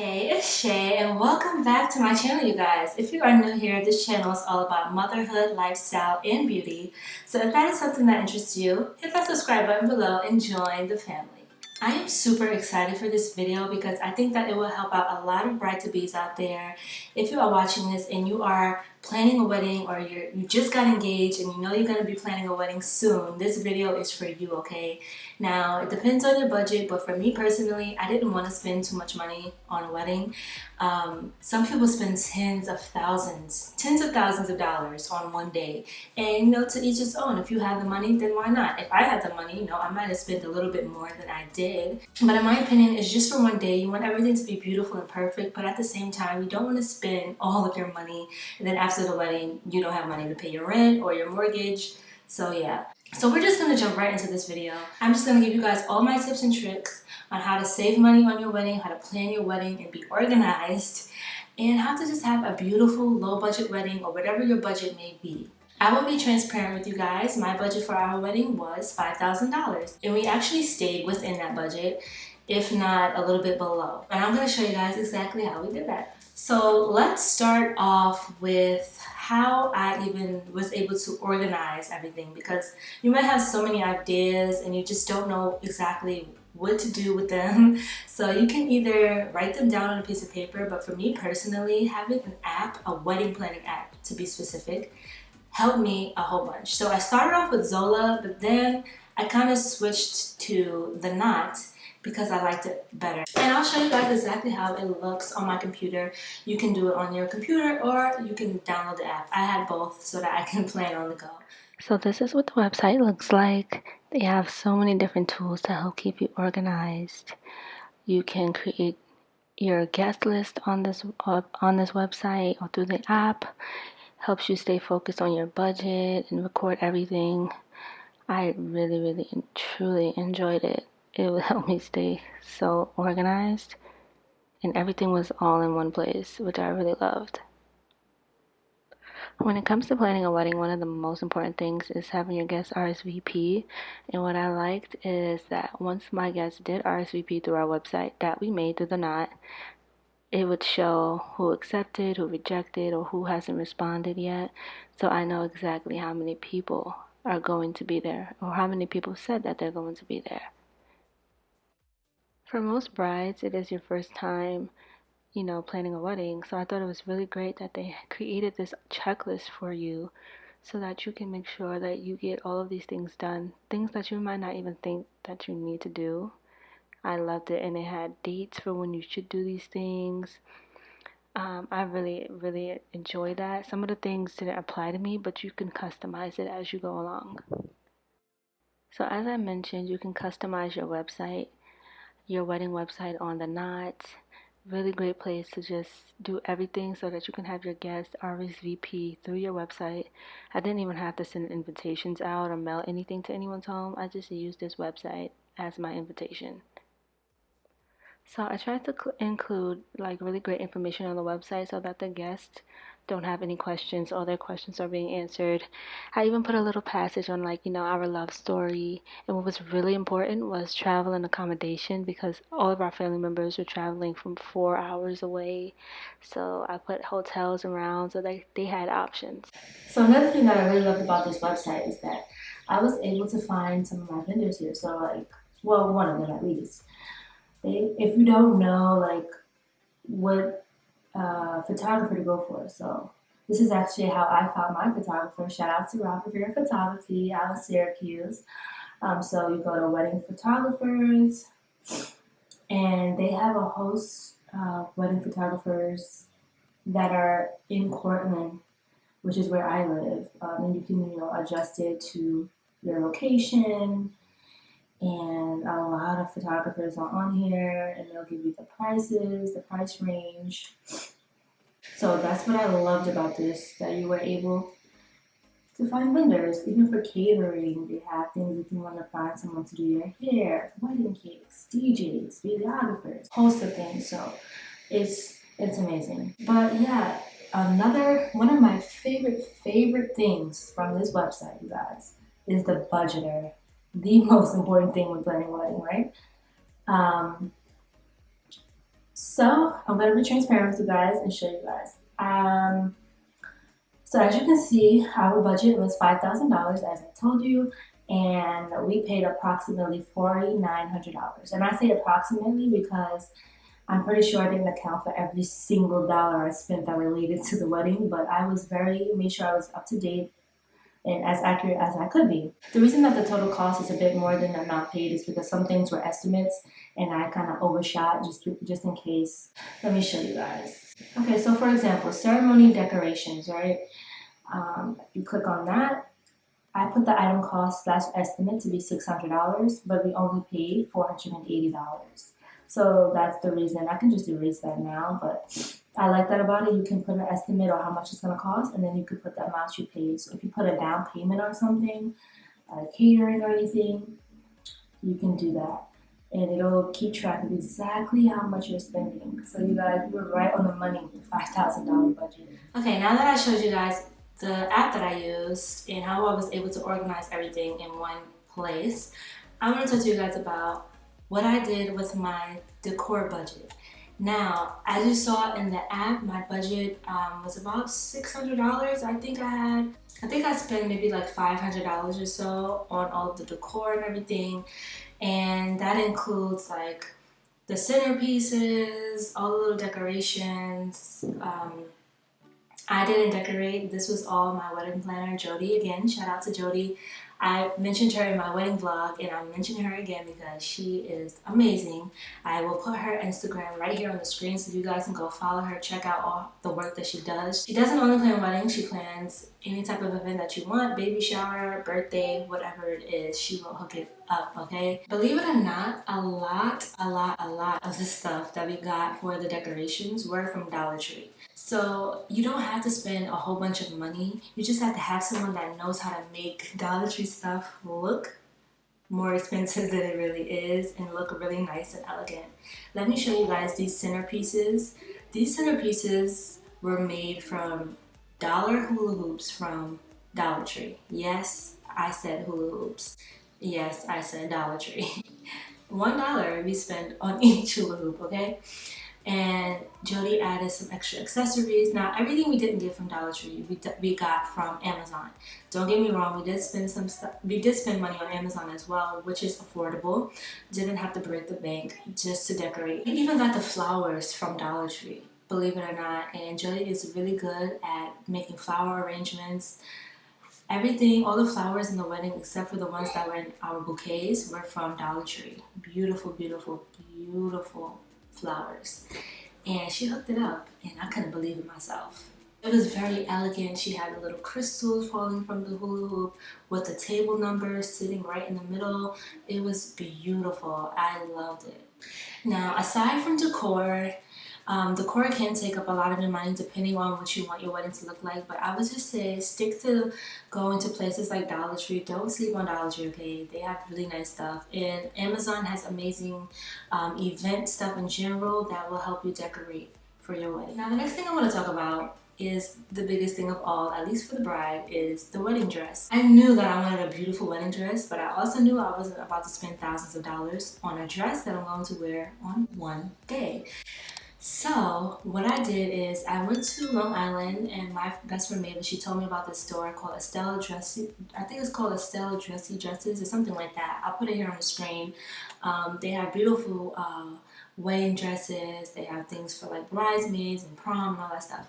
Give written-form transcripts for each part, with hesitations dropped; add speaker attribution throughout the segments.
Speaker 1: Hey, it's Shay, and welcome back to my channel, you guys. If you are new here, this channel is all about motherhood, lifestyle, and beauty. So if that is something that interests you, hit that subscribe button below and join the family. I am super excited for this video because I think that it will help out a lot of bride-to-bees out there. If you are watching this and you are planning a wedding, or you just got engaged and you know you're going to be planning a wedding soon, this video is for you, okay? Now, it depends on your budget, but for me personally, I didn't want to spend too much money on a wedding. Some people spend tens of thousands of dollars on one day. And, you know, to each his own. If you have the money, then why not? If I had the money, you know, I might have spent a little bit more than I did. But in my opinion, it's just for one day. You want everything to be beautiful and perfect, but at the same time, you don't want to spend all of your money and then after the wedding, you don't have money to pay your rent or your mortgage. So yeah. So we're just going to jump right into this video. I'm just going to give you guys all my tips and tricks on how to save money on your wedding, how to plan your wedding and be organized, and how to just have a beautiful low budget wedding or whatever your budget may be. I will be transparent with you guys. My budget for our wedding was $5,000, and we actually stayed within that budget, if not a little bit below. And I'm going to show you guys exactly how we did that. So let's start off with how I even was able to organize everything, because you might have so many ideas and you just don't know exactly what to do with them. So you can either write them down on a piece of paper, but for me personally, having an app, a wedding planning app to be specific, helped me a whole bunch. So I started off with Zola, but then I kind of switched to the Knot because I liked it better. And I'll show you guys exactly how it looks on my computer. You can do it on your computer or you can download the app. I had both so that I can plan on the go. So this is what the website looks like. They have so many different tools to help keep you organized. You can create your guest list on this website or through the app. Helps you stay focused on your budget and record everything. I really and truly enjoyed it. It would help me stay so organized, and everything was all in one place, which I really loved. When it comes to planning a wedding, one of the most important things is having your guests RSVP. And what I liked is that once my guests did RSVP through our website that we made through the Knot, it would show who accepted, who rejected, or who hasn't responded yet. So I know exactly how many people are going to be there, or how many people said that they're going to be there. For most brides, it is your first time, you know, planning a wedding. So I thought it was really great that they created this checklist for you so that you can make sure that you get all of these things done, things that you might not even think that you need to do. I loved it, and it had dates for when you should do these things. I really enjoy that. Some of the things didn't apply to me, but you can customize it as you go along. So as I mentioned, you can customize your wedding website on the Knot. Really great place to just do everything so that you can have your guests RSVP through your website. I didn't even have to send invitations out or mail anything to anyone's home. I just used this website as my invitation. So I tried to include like really great information on the website so that the guests don't have any questions, all their questions are being answered. I even put a little passage on, like, you know, our love story. And what was really important was travel and accommodation, because all of our family members were traveling from 4 hours away. So I put hotels around so they had options. So another thing that I really loved about this website is that I was able to find some of my vendors here. So like, well, one of them at least. If you don't know like what photographer to go for, so this is actually how I found my photographer. Shout out to Robert for photography out of Syracuse. So you go to wedding photographers, and they have a host of wedding photographers that are in Cortland, which is where I live, and you can, you know, adjust it to your location. And a lot of photographers are on here, and they'll give you the prices, the price range. So that's what I loved about this, that you were able to find vendors. Even for catering, they have things if you want to find someone to do your hair, wedding cakes, DJs, videographers, host of things. So it's amazing. But yeah, one of my favorite things from this website, you guys, is the budgeter. The most important thing when planning a wedding, right? So I'm gonna be transparent with you guys and show you guys. So as you can see, our budget was $5,000, as I told you, and we paid approximately $4,900. And I say approximately because I'm pretty sure I didn't account for every single dollar I spent that related to the wedding, but I was made sure I was up to date and as accurate as I could be. The reason that the total cost is a bit more than the amount paid is because some things were estimates and I kind of overshot just in case. Let me show you guys. Okay, so for example, ceremony decorations, right? If you click on that, I put the item cost / estimate to be $600, but we only paid $480. So that's the reason. I can just erase that now, but I like that about it. You can put an estimate or how much it's going to cost, and then you can put the amount you paid. So if you put a down payment on something, catering or anything, you can do that. And it'll keep track of exactly how much you're spending. So you guys, were right on the money with the $5,000 budget. Okay, now that I showed you guys the app that I used and how I was able to organize everything in one place, I want to talk to you guys about what I did with my decor budget. Now, as you saw in the app, my budget was about $600. I think I spent maybe like $500 or so on all of the decor and everything. And that includes like the centerpieces, all the little decorations. I didn't decorate. This was all my wedding planner, Jody. Again, shout out to Jody. I mentioned her in my wedding vlog, and I'm mentioning her again because she is amazing. I will put her Instagram right here on the screen so you guys can go follow her, check out all the work that she does. She doesn't only plan weddings, she plans any type of event that you want, baby shower, birthday, whatever it is, she will hook it up, okay? Believe it or not, a lot of the stuff that we got for the decorations were from Dollar Tree. So you don't have to spend a whole bunch of money. You just have to have someone that knows how to make Dollar Tree stuff look more expensive than it really is and look really nice and elegant. Let me show you guys these centerpieces. These centerpieces were made from dollar hula hoops from Dollar Tree. Yes, I said hula hoops. Yes, I said Dollar Tree. $1 we spent on each hula hoop, okay? And Jody added some extra accessories. Now, everything we didn't get from Dollar Tree, we got from Amazon. Don't get me wrong, we did spend some stuff. We did spend money on Amazon as well, which is affordable. Didn't have to break the bank just to decorate. We even got the flowers from Dollar Tree, believe it or not. And Jody is really good at making flower arrangements. Everything, all the flowers in the wedding, except for the ones that were in our bouquets, were from Dollar Tree. Beautiful, beautiful, beautiful flowers. And she hooked it up and I couldn't believe it myself. It was very elegant. She had the little crystals falling from the hula hoop with the table number sitting right in the middle. It was beautiful. I loved it. Now, aside from decor, decor can take up a lot of your money depending on what you want your wedding to look like, but I would just say stick to going to places like Dollar Tree. Don't sleep on Dollar Tree, okay? They have really nice stuff, and Amazon has amazing event stuff in general that will help you decorate for your wedding. Now, the next thing I want to talk about is the biggest thing of all, at least for the bride, is the wedding dress. I knew that I wanted a beautiful wedding dress, but I also knew I wasn't about to spend thousands of dollars on a dress that I'm going to wear on one day. So what I did is I went to Long Island, and my best friend Mavis, she told me about this store called Estelle Dressy. I think it's called Estelle Dressy Dresses or something like that. I'll put it here on the screen. They have beautiful wedding dresses. They have things for like bridesmaids and prom and all that stuff.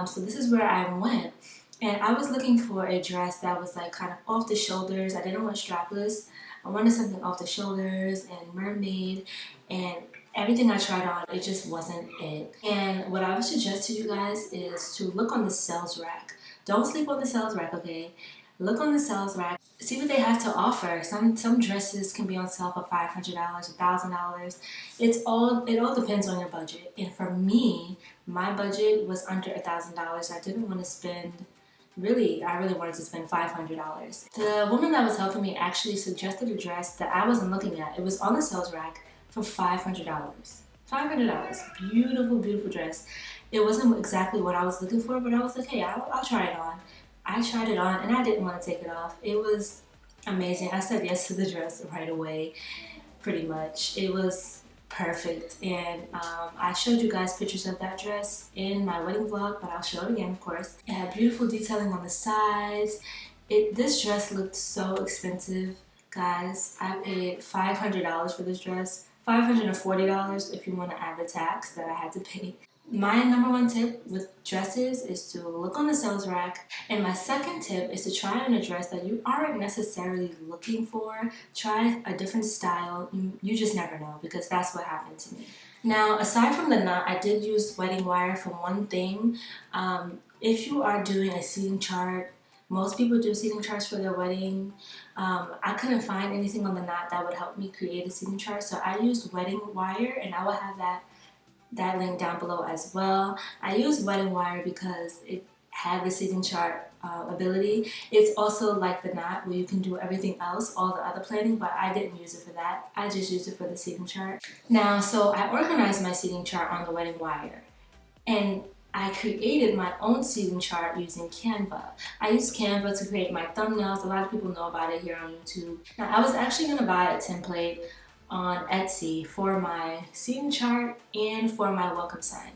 Speaker 1: So this is where I went, and I was looking for a dress that was like kind of off the shoulders. I didn't want strapless. I wanted something off the shoulders and mermaid, and everything I tried on, it just wasn't it. And what I would suggest to you guys is to look on the sales rack. Don't sleep on the sales rack, okay? Look on the sales rack. See what they have to offer. Some dresses can be on sale for $500, $1,000. It all depends on your budget. And for me, my budget was under $1,000. I didn't want to spend I really wanted to spend $500. The woman that was helping me actually suggested a dress that I wasn't looking at. It was on the sales rack for $500. $500. Beautiful, beautiful dress. It wasn't exactly what I was looking for, but I was like, hey, I'll try it on. I tried it on and I didn't want to take it off. It was amazing. I said yes to the dress right away, pretty much. It was perfect. And I showed you guys pictures of that dress in my wedding vlog, but I'll show it again, of course. It had beautiful detailing on the sides. This dress looked so expensive, guys. I paid $500 for this dress. $540 if you want to add the tax that I had to pay. My number one tip with dresses is to look on the sales rack. And my second tip is to try on a dress that you aren't necessarily looking for. Try a different style. You just never know, because that's what happened to me. Now, aside from the knot, I did use wedding wire for one thing. If you are doing a seating chart, most people do seating charts for their wedding. I couldn't find anything on the knot that would help me create a seating chart, so I used wedding wire, and I will have that link down below as well. I used wedding wire because it had the seating chart ability. It's also like the knot where you can do everything else, all the other planning, but I didn't use it for that. I just used it for the seating chart. Now, so I organized my seating chart on the wedding wire, and I created my own seating chart using Canva. I used Canva to create my thumbnails. A lot of people know about it here on YouTube. Now, I was actually going to buy a template on Etsy for my seating chart and for my welcome sign.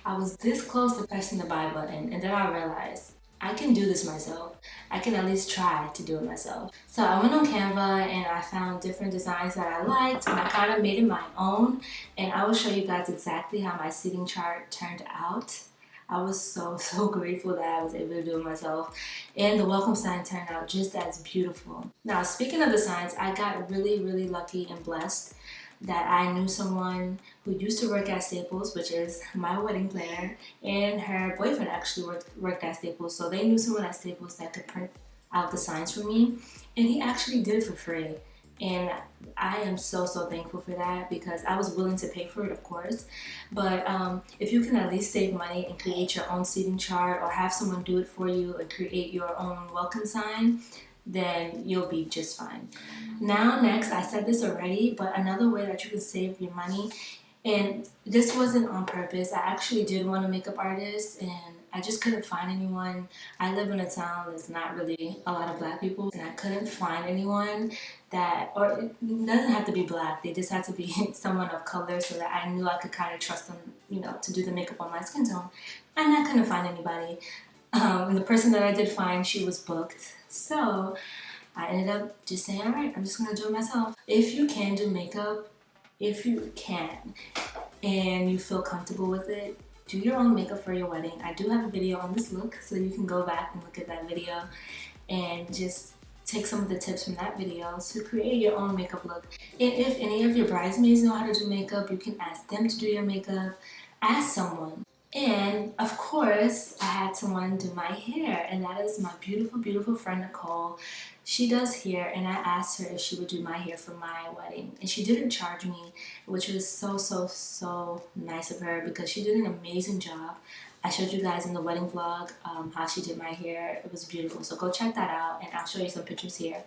Speaker 1: I was this close to pressing the buy button, and then I realized I can do this myself. I can at least try to do it myself. So I went on Canva and I found different designs that I liked, and I kind of made it my own. And I will show you guys exactly how my seating chart turned out. I was so grateful that I was able to do it myself. And the welcome sign turned out just as beautiful. Now, speaking of the signs, I got really lucky and blessed that I knew someone who used to work at Staples, which is my wedding planner, and her boyfriend actually worked at Staples. So they knew someone at Staples that could print out the signs for me, and he actually did it for free. And I am so thankful for that, because I was willing to pay for it, of course. But if you can at least save money and create your own seating chart, or have someone do it for you and create your own welcome sign, then you'll be just fine. Now, next, I said this already, but another way that you can save your money, and this wasn't on purpose. I actually did want a makeup artist, and I just couldn't find anyone. I live in a town that's not really a lot of black people, and I couldn't find anyone that, or it doesn't have to be black, they just have to be someone of color, so that I knew I could kind of trust them, you know, to do the makeup on my skin tone. And I couldn't find anybody. And the person that I did find, she was booked. So I ended up just saying, all right, I'm just gonna do it myself. If you can do makeup, if you can, and you feel comfortable with it, do your own makeup for your wedding. I do have a video on this look, so you can go back and look at that video and just take some of the tips from that video to create your own makeup look. And if any of your bridesmaids know how to do makeup, you can ask them to do your makeup. Ask someone. And of course, I had someone do my hair, and that is my beautiful friend Nicole. She does hair, and I asked her if she would do my hair for my wedding, and she didn't charge me, which was so nice of her, because she did an amazing job. I showed you guys in the wedding vlog how she did my hair. It was beautiful, so go check that out, and I'll show you some pictures here.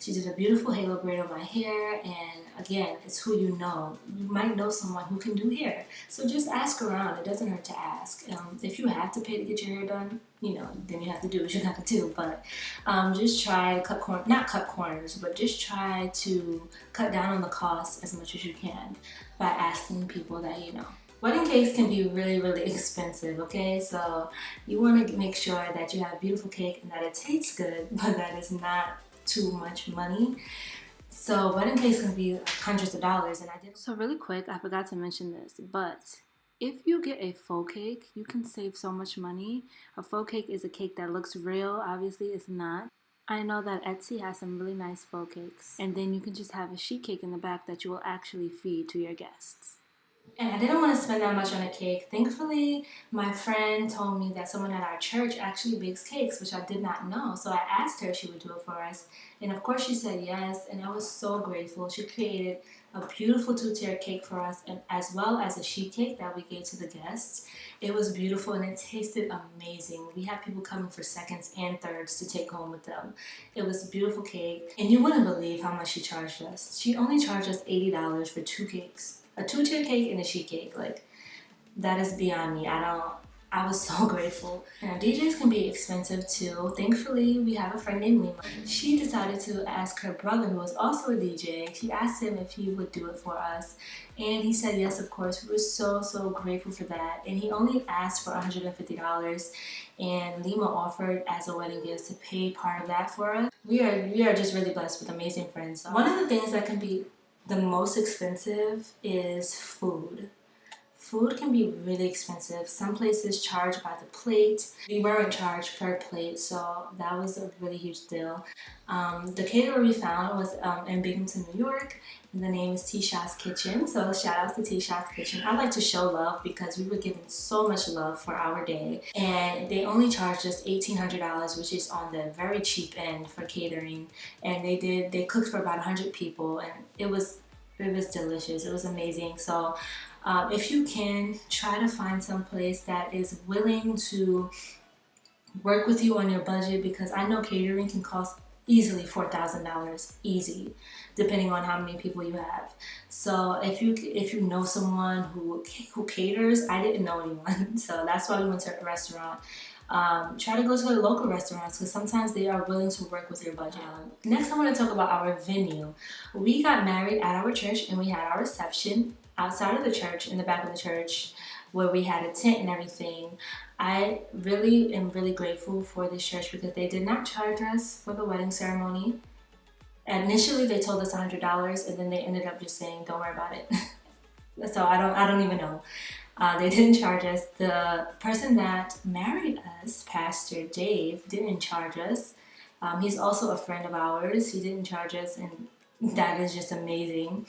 Speaker 1: She did a beautiful halo braid on my hair, and again, it's who you know. You might know someone who can do hair, so just ask around. It doesn't hurt to ask. If you have to pay to get your hair done, you know, then you have to do what you have to do. But just try to cut corners, not cut corners, but just try to cut down on the cost as much as you can by asking people that you know. Wedding cakes can be really expensive, okay? So you want to make sure that you have a beautiful cake and that it tastes good, but that it's not too much money. So wedding cakes can be hundreds of dollars, and I did. So really quick, I forgot to mention this, but if you get a faux cake, you can save so much money. A faux cake is a cake that looks real. Obviously, it's not. I know that Etsy has some really nice faux cakes, and then you can just have a sheet cake in the back that you will actually feed to your guests. And I didn't want to spend that much on a cake. Thankfully, my friend told me that someone at our church actually bakes cakes, which I did not know. So I asked her if she would do it for us. And of course she said yes, and I was so grateful. She created a beautiful two-tier cake for us, and as well as a sheet cake that we gave to the guests. It was beautiful and it tasted amazing. We had people coming for seconds and thirds to take home with them. It was a beautiful cake, and you wouldn't believe how much she charged us. She only charged us $80 for two cakes. A two-tier cake and a sheet cake. Like, that is beyond me. I I was so grateful. Now, DJs can be expensive too. Thankfully, we have a friend named Lima. She decided to ask her brother, who was also a DJ, she asked him if he would do it for us. And he said yes, of course. We were so, so grateful for that. And he only asked for $150. And Lima offered as a wedding gift to pay part of that for us. We are just really blessed with amazing friends. So one of the things that can be the most expensive is food. Food can be really expensive. Some places charge by the plate. We weren't charged per plate, so that was a really huge deal. The caterer we found was in Binghamton, New York, and the name is T-Shaw's Kitchen. So shout out to T-Shaw's Kitchen. I like to show love because we were given so much love for our day, and they only charged us $1,800, which is on the very cheap end for catering. And they cooked for about 100 people, and it was delicious. It was amazing. So if you can, try to find some place that is willing to work with you on your budget, because I know catering can cost easily $4,000, easy, depending on how many people you have. So if you know someone who caters, I didn't know anyone, so that's why we went to a restaurant. Try to go to the local restaurants because sometimes they are willing to work with your budget. Next, I want to talk about our venue. We got married at our church and we had our reception outside of the church, in the back of the church, where we had a tent and everything. I really am really grateful for this church because they did not charge us for the wedding ceremony. Initially, they told us $100, and then they ended up just saying, "Don't worry about it." So I don't even know. They didn't charge us. The person that married us, Pastor Dave, didn't charge us. He's also a friend of ours. He didn't charge us, and that is just amazing.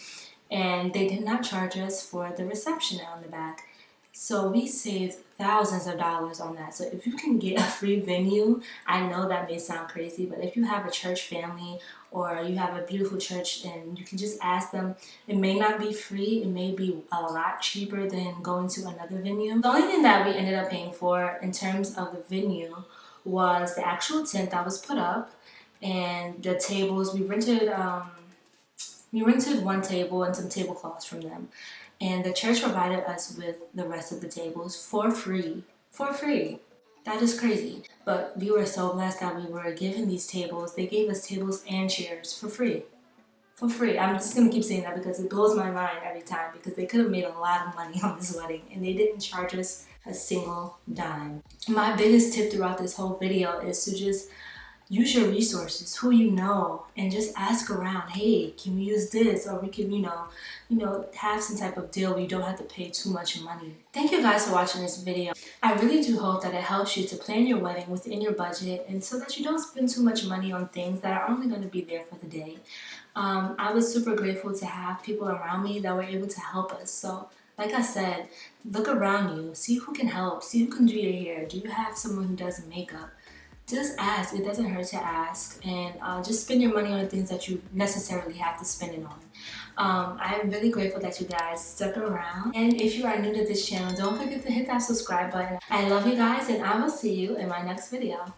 Speaker 1: And they did not charge us for the reception on the back. So we saved thousands of dollars on that. So if you can get a free venue, I know that may sound crazy, but if you have a church family or you have a beautiful church and you can just ask them, it may not be free, it may be a lot cheaper than going to another venue. The only thing that we ended up paying for in terms of the venue was the actual tent that was put up and the tables. We rented one table and some tablecloths from them. And the church provided us with the rest of the tables for free. For free. That is crazy. But we were so blessed that we were given these tables. They gave us tables and chairs for free. For free. I'm just going to keep saying that because it blows my mind every time, because they could have made a lot of money on this wedding and they didn't charge us a single dime. My biggest tip throughout this whole video is to just use your resources, who you know, and just ask around, hey, can we use this? Or we can, have some type of deal where you don't have to pay too much money. Thank you guys for watching this video. I really do hope that it helps you to plan your wedding within your budget and so that you don't spend too much money on things that are only going to be there for the day. I was super grateful to have people around me that were able to help us. So like I said, look around you, see who can help, see who can do your hair. Do you have someone who does makeup? Just ask. It doesn't hurt to ask, and just spend your money on the things that you necessarily have to spend it on. I'm really grateful that you guys stuck around, and if you are new to this channel, don't forget to hit that subscribe button. I love you guys, and I will see you in my next video.